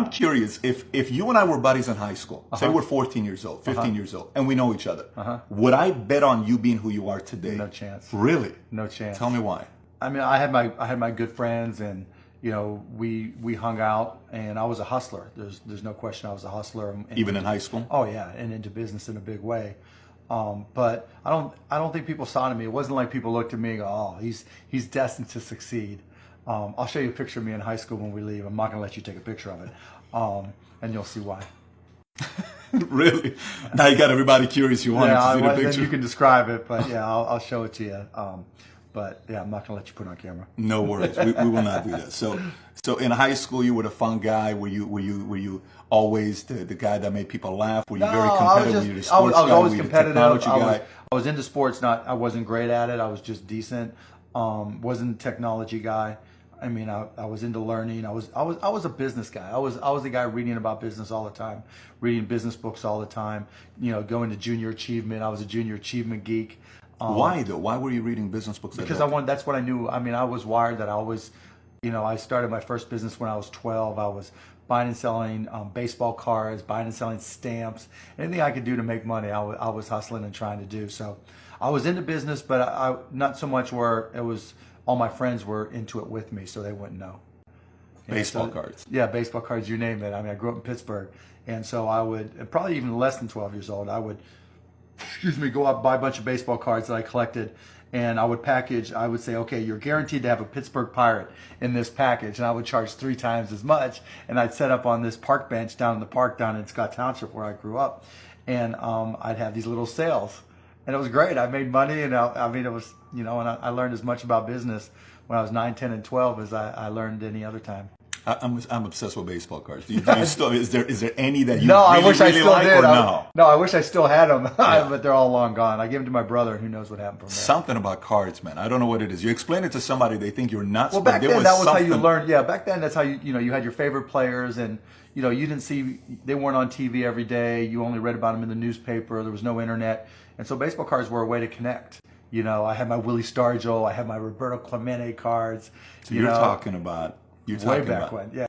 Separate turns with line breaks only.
I'm curious, if you and I were buddies in high school, say we're 14 years old, 15 years old, and we know each other, would I bet on you being who you are today?
No chance.
Really?
No chance.
Tell me why.
I mean, I had my good friends, and you know, we hung out, and I was a hustler. There's no question I was a hustler.
Even in high school?
Oh yeah, and into business in a big way. But I don't think people saw to me. It wasn't like people looked at me and go, oh, he's destined to succeed. I'll show you a picture of me in high school when we leave. I'm not gonna let you take a picture of it, and you'll see why.
Really? Now you got everybody curious. You want to see the picture?
Then you can describe it, but yeah, I'll show it to you. But yeah, I'm not gonna let you put it on camera.
No worries. We will not do that. So in high school, you were the fun guy. Were you always the guy that made people laugh? Were you very competitive? Were you the sports guy?
I was always competitive.
I
was into sports. I wasn't great at it. I was just decent. Wasn't a technology guy. I mean, I was into learning. I was a business guy. I was the guy reading about business all the time, reading business books all the time. You know, going to junior achievement. I was a junior achievement geek.
Why though? Why were you reading business books?
Because that's what I knew. I mean, I was wired that I always, you know, I started my first business when I was 12. I was buying and selling baseball cards, buying and selling stamps, anything I could do to make money. I was hustling and trying to do. So I was into business, but I not so much where it was all my friends were into it with me, so they wouldn't know.
Baseball cards.
Yeah, baseball cards, you name it. I mean, I grew up in Pittsburgh, and so I would, probably even less than 12 years old, I would, go out and buy a bunch of baseball cards that I collected, and I would package. I would say, okay, you're guaranteed to have a Pittsburgh Pirate in this package, and I would charge 3 times as much, and I'd set up on this park bench down in the park down in Scott Township where I grew up, and I'd have these little sales, and it was great. I made money, and I mean, it was, you know, and I learned as much about business when I was 9, 10, and 12 as I learned any other time.
I'm obsessed with baseball cards. Do you still, is there any that you
no,
really,
I wish I
really
still
like,
did.
or no?
No, I wish I still had them,
Yeah.
but they're all long gone. I gave them to my brother, and who knows what happened from there.
Something about cards, man. I don't know what it is. You explain it to somebody, they think you're nuts.
Well, back then, that was how you
something...
learned. Yeah, back then, that's how you had your favorite players, and you know, you didn't see, they weren't on TV every day. You only read about them in the newspaper. There was no internet, and so baseball cards were a way to connect. You know, I had my Willie Stargell, I had my Roberto Clemente cards.
So you're talking about
way back when, yeah.